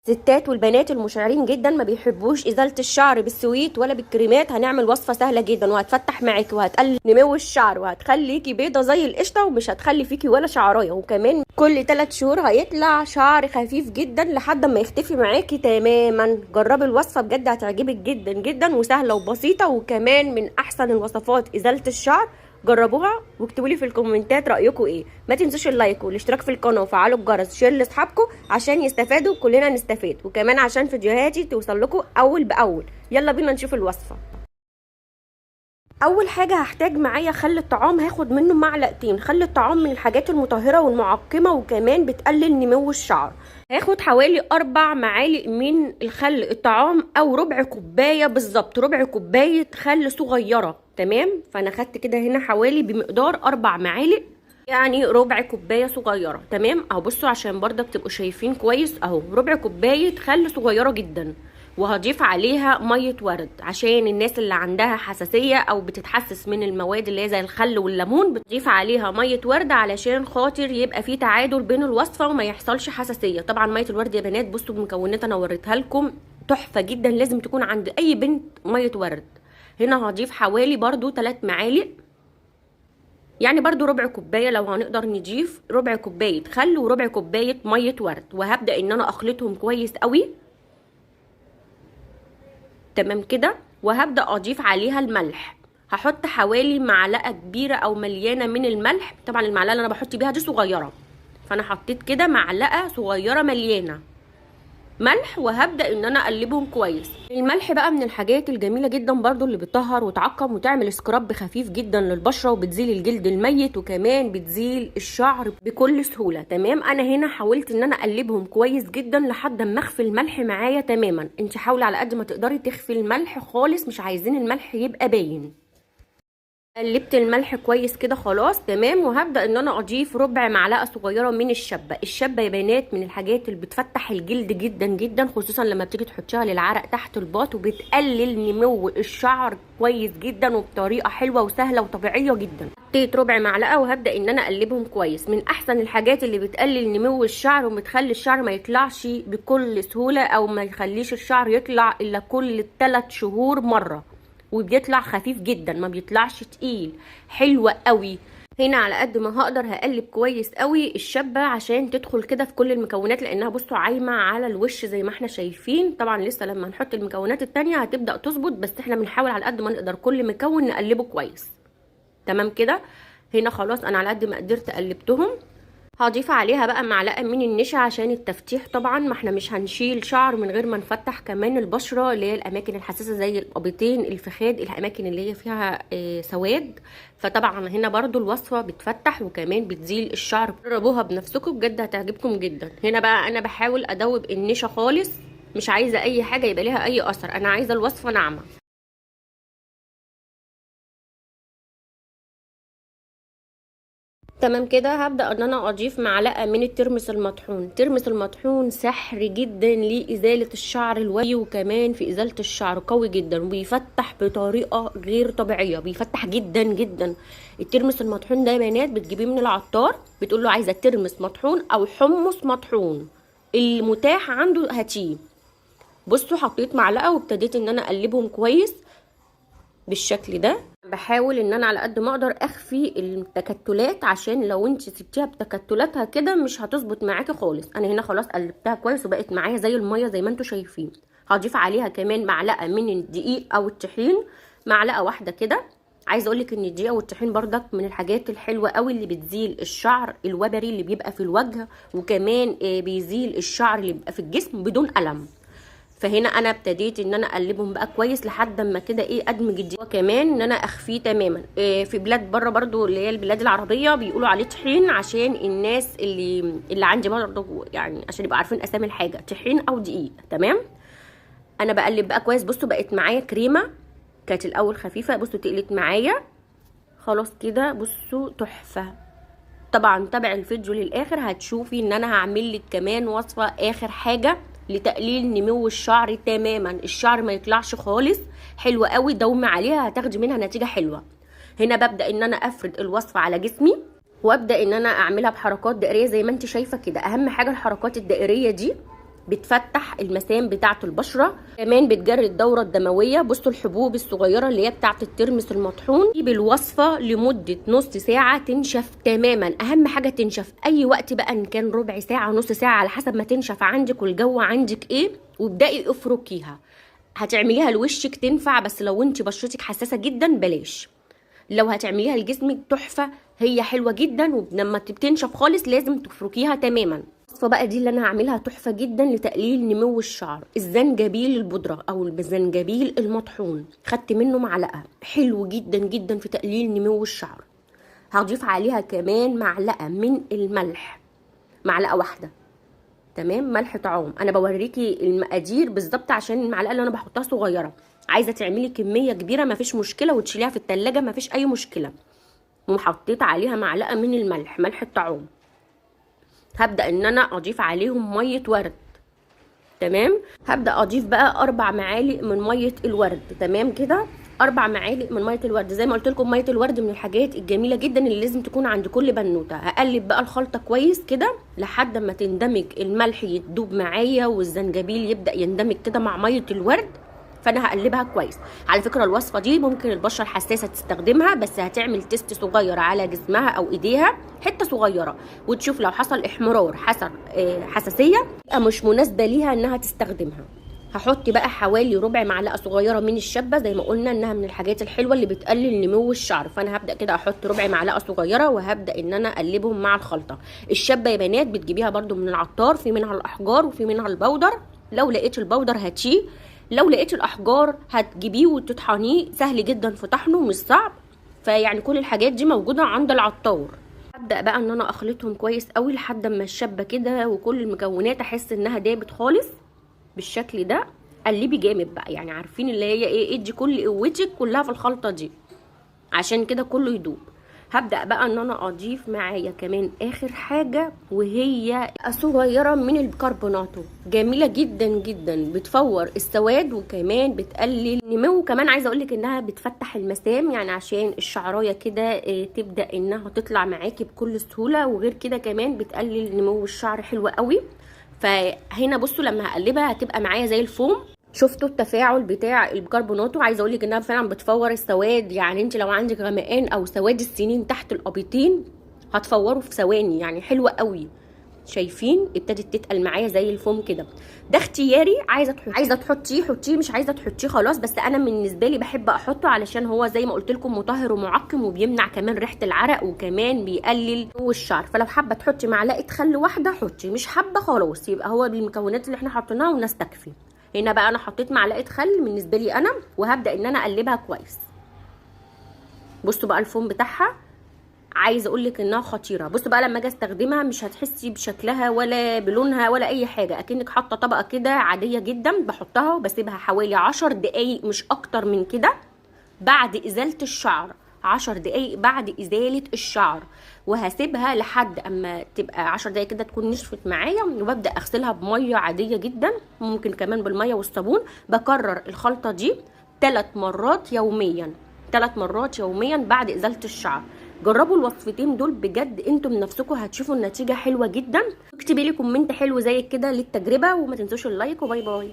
الستات والبنات المشعرين جدا ما بيحبوش ازاله الشعر بالسويت ولا بالكريمات. هنعمل وصفه سهله جدا وهتفتح معاكي وهتقلل نمو الشعر وهتخليكي بيضه زي القشطه ومش هتخلي فيكي ولا شعرايه، وكمان كل 3 شهور هيطلع شعر خفيف جدا لحد ما يختفي معاكي تماما. جربي الوصفه بجد هتعجبك جدا جدا وسهله وبسيطه، وكمان من احسن الوصفات ازاله الشعر. جربوها واكتبوا لي في الكومنتات رايكم ايه. ما تنسوش اللايك والاشتراك في القناه وفعلوا الجرس، شير لاصحابكم عشان يستفادوا كلنا نستفاد، وكمان عشان فيديوهاتي توصل لكم اول باول. يلا بينا نشوف الوصفه. اول حاجه هحتاج معايا خل الطعام، هاخد منه معلقتين. خل الطعام من الحاجات المطهره والمعقمه وكمان بتقلل نمو الشعر. هاخد حوالي 4 معالق من الخل الطعام او ربع كوبايه بالظبط، ربع كوبايه خل صغيره. تمام، فانا خدت كده هنا حوالي بمقدار 4 معالق، يعني ربع كوبايه صغيره. تمام اهو، بصوا عشان برضك تبقوا شايفين كويس اهو، ربع كوبايه خل صغيره جدا. وهضيف عليها ميه ورد عشان الناس اللي عندها حساسيه او بتتحسس من المواد اللي هي زي الخل والليمون، بتضيف عليها ميه ورد علشان خاطر يبقى في تعادل بين الوصفه وما يحصلش حساسيه. طبعا ميه الورد يا بنات بصوا بمكوناتها انا وريتها لكم، تحفه جدا، لازم تكون عند اي بنت ميه ورد. هنا هضيف حوالي برضو 3 معالق، يعني برضو ربع كوبايه، لو هنقدر نضيف ربع كوبايه خل وربع كوبايه ميه ورد. وهبدا ان انا اخلطهم كويس قوي. تمام كده، وهبدا اضيف عليها الملح. هحط حوالي معلقه كبيره او مليانه من الملح. طبعا المعلقه اللي انا بحط بيها دي صغيره، فانا حطيت كده معلقه صغيره مليانه ملح، وهبدا ان انا اقلبهم كويس. الملح بقى من الحاجات الجميله جدا برضو اللي بتطهر وتعقم وتعمل سكراب خفيف جدا للبشره، وبتزيل الجلد الميت، وكمان بتزيل الشعر بكل سهوله. تمام، انا هنا حاولت ان انا اقلبهم كويس جدا لحد ما اخفي الملح معايا تماما. انت حاولي على قد ما تقدري تخفي الملح خالص، مش عايزين الملح يبقى باين. قلبت الملح كويس كده خلاص تمام، وهبدا ان انا اضيف ربع معلقه صغيره من الشبه. الشبه يا بنات من الحاجات اللي بتفتح الجلد جدا جدا، خصوصا لما بتيجي تحطيها للعرق تحت الباط، وبتقلل نمو الشعر كويس جدا وبطريقه حلوه وسهله وطبيعيه جدا. حطيت ربع معلقه وهبدا ان انا اقلبهم كويس. من احسن الحاجات اللي بتقلل نمو الشعر وبتخلي الشعر ما يطلعش بكل سهوله، او ما يخليش الشعر يطلع الا كل 3 شهور مره، وبيطلع خفيف جدا ما بيطلعش تقيل، حلوة قوي. هنا على قد ما هقدر هقلب كويس قوي الشبة عشان تدخل كده في كل المكونات، لانها بصوا عايمة على الوش زي ما احنا شايفين. طبعا لسه لما نحط المكونات التانية هتبدأ تظبط، بس احنا بنحاول على قد ما نقدر كل مكون نقلبه كويس. تمام كده، هنا خلاص انا على قد ما قدرت قلبتهم. هضيف عليها بقى معلقه من النشا عشان التفتيح. طبعا ما احنا مش هنشيل شعر من غير ما نفتح كمان البشره اللي هي الاماكن الحساسه زي الابطين، الفخاد، الاماكن اللي هي فيها سواد. فطبعا هنا برضو الوصفه بتفتح وكمان بتزيل الشعر. جربوها بنفسكم بجد هتعجبكم جدا. هنا بقى انا بحاول ادوب النشا خالص، مش عايزه اي حاجه يبقى ليها اي اثر، انا عايزه الوصفه ناعمه. تمام كده، هبدأ ان انا اضيف معلقة من الترمس المطحون. الترمس المطحون سحر جدا لإزالة الشعر الوي، وكمان في إزالة الشعر قوي جدا، وبيفتح بطريقة غير طبيعية، بيفتح جدا جدا. الترمس المطحون ده يا بنات بتجيبيه من العطار، بتقول له عايزة ترمس مطحون او حمص مطحون، المتاح عنده هاتيه. بصوا حطيت معلقة وابتديت ان انا اقلبهم كويس بالشكل ده. بحاول ان انا على قد ما اقدر اخفي التكتلات، عشان لو انت سبتيها بتكتلاتها كده مش هتظبط معاكي خالص. انا هنا خلاص قلبتها كويس وبقت معايا زي الميه زي ما انتم شايفين. هضيف عليها كمان معلقه من الدقيق او الطحين، معلقه واحده كده. عايزه اقولك ان الدقيق والطحين بردك من الحاجات الحلوه قوي اللي بتزيل الشعر الوبري اللي بيبقى في الوجه، وكمان بيزيل الشعر اللي بيبقى في الجسم بدون الم. فهنا انا ابتديت ان انا اقلبهم بقى كويس لحد ما كده ادمج الدقيق، وكمان ان انا اخفيه تماما. في بلاد بره برضو اللي هي البلاد العربيه بيقولوا عليه طحين، عشان الناس اللي عندي برضو يعني عشان يبقوا عارفين اسامي الحاجه، طحين او دقيق. تمام، انا بقلب بقى كويس. بصوا بقت معايا كريمه، كانت الاول خفيفه، بصوا تقلت معايا خلاص كده. بصوا تحفه. طبعا تابع الفيديو للاخر هتشوفي ان انا هعمل لك كمان وصفه اخر حاجه لتقليل نمو الشعر تماما، الشعر ما يطلعش خالص. حلوه قوي، دومي عليها هتاخدي منها نتيجه حلوه. هنا ببدا ان انا افرد الوصفه على جسمي، وابدا ان انا اعملها بحركات دائريه زي ما انت شايفه كده. اهم حاجه الحركات الدائريه دي بتفتح المسام بتاعه البشره، كمان بتجري الدوره الدمويه. بصوا الحبوب الصغيره اللي هي بتاعه الترمس المطحون دي بالوصفه لمده نص ساعه تنشف تماما. اهم حاجه تنشف اي وقت بقى، ان كان ربع ساعه نص ساعه على حسب ما تنشف عندك والجو عندك ايه، وابداي افركيها. هتعمليها لوشك تنفع، بس لو انت بشرتك حساسه جدا بلاش. لو هتعمليها لجسمك تحفه، هي حلوه جدا، ولما بتنشف خالص لازم تفركيها تماما. الوصفه بقى دي اللي انا هعملها تحفه جدا لتقليل نمو الشعر. الزنجبيل البودره او الزنجبيل المطحون، خدت منه معلقه، حلو جدا جدا في تقليل نمو الشعر. هضيف عليها كمان معلقه من الملح، معلقه واحده، تمام، ملح طعام. انا بوريكي المقادير بالظبط عشان المعلقه اللي انا بحطها صغيره. عايزه تعملي كميه كبيره مفيش مشكله وتشيليها في التلاجة مفيش اي مشكله. وحطيت عليها معلقه من الملح، ملح الطعام. هبدا ان انا اضيف عليهم ميه ورد، تمام. هبدا اضيف بقى 4 معالق من ميه الورد، تمام كده، 4 معالق من ميه الورد. زي ما قلت لكم ميه الورد من الحاجات الجميله جدا اللي لازم تكون عند كل بنوته. هقلب بقى الخلطه كويس كده لحد ما تندمج، الملح يدوب معايا والزنجبيل يبدا يندمج كده مع ميه الورد. فانا هقلبها كويس. على فكره الوصفه دي ممكن البشره الحساسه تستخدمها، بس هتعمل تيست صغير على جسمها او ايديها، حته صغيره، وتشوف لو حصل احمرار، حصل حساسيه، يبقى مش مناسبه ليها انها تستخدمها. هحط بقى حوالي ربع معلقه صغيره من الشبه، زي ما قلنا انها من الحاجات الحلوه اللي بتقلل نمو الشعر. فانا هبدا كده احط ربع معلقه صغيره وهبدا ان انا اقلبهم مع الخلطه. الشبه يا بنات بتجيبيها برده من العطار، في منها الاحجار وفي منها البودر. لو لقيت البودر هاتيه، لو لقيت الاحجار هتجيبيه وتطحنيه، سهل جدا في طحنه مش صعب. فيعني كل الحاجات دي موجوده عند العطار. هبدا بقى ان انا اخلطهم كويس قوي لحد ما الشبه كده وكل المكونات احس انها دابت خالص بالشكل ده. قلبي جامد بقى، يعني عارفين اللي هي ايه، ادي كل قوتك كلها في الخلطه دي عشان كده كله يدوب. هبدا بقى ان انا اضيف معايا كمان اخر حاجه، وهي صغيره من البيكربوناتو، جميله جدا جدا، بتفور السواد وكمان بتقلل نمو. كمان عايزه اقولك انها بتفتح المسام، يعني عشان الشعرايه كده تبدا انها تطلع معاكي بكل سهوله. وغير كده كمان بتقلل نمو الشعر، حلوه قوي. فهنا بصوا لما هقلبها هتبقى معايا زي الفوم. شفتوا التفاعل بتاع البيكربوناتو؟ عايزه اقول لك انها فعلا بتفور السواد. يعني انت لو عندك غمقان او سواد السنين تحت الابيضين هتفوره في ثواني، يعني حلوه قوي. شايفين ابتدت تتقل معايا زي الفوم كده. ده اختياري، عايزه تحطيه حطيه، مش عايزه تحطيه خلاص. بس انا بالنسبه لي بحب احطه علشان هو زي ما قلت لكم مطهر ومعقم، وبيمنع كمان ريحه العرق، وكمان بيقلل نمو الشعر. فلو حابه تحطي معلقه خل واحده حطي، مش حابه خلاص يبقى هو بالمكونات اللي احنا حطيناها ونستكفي. هنا بقى انا حطيت معلقه خل بالنسبه لي انا، وهبدا ان انا اقلبها كويس. بصوا بقى الفوم بتاعها، عايزه اقول لك انها خطيره. بصوا بقى لما اجي استخدمها مش هتحسي بشكلها ولا بلونها ولا اي حاجه، اكنك حاطه طبقه كده عاديه جدا. بحطها وبسيبها حوالي 10 دقايق مش اكتر من كده بعد ازاله الشعر. 10 دقايق بعد ازاله الشعر، وهسيبها لحد اما تبقى 10 دقايق كده تكون نشفت معايا. وببدا اغسلها بميه عاديه جدا، ممكن كمان بالميه والصابون. بكرر الخلطه دي 3 مرات يوميا، 3 مرات يوميا بعد ازاله الشعر. جربوا الوصفتين دول بجد، انتوا من نفسكم هتشوفوا النتيجه حلوه جدا. اكتبي لي كومنت حلو زي كده للتجربه، وما تنسوش اللايك، وباي باي.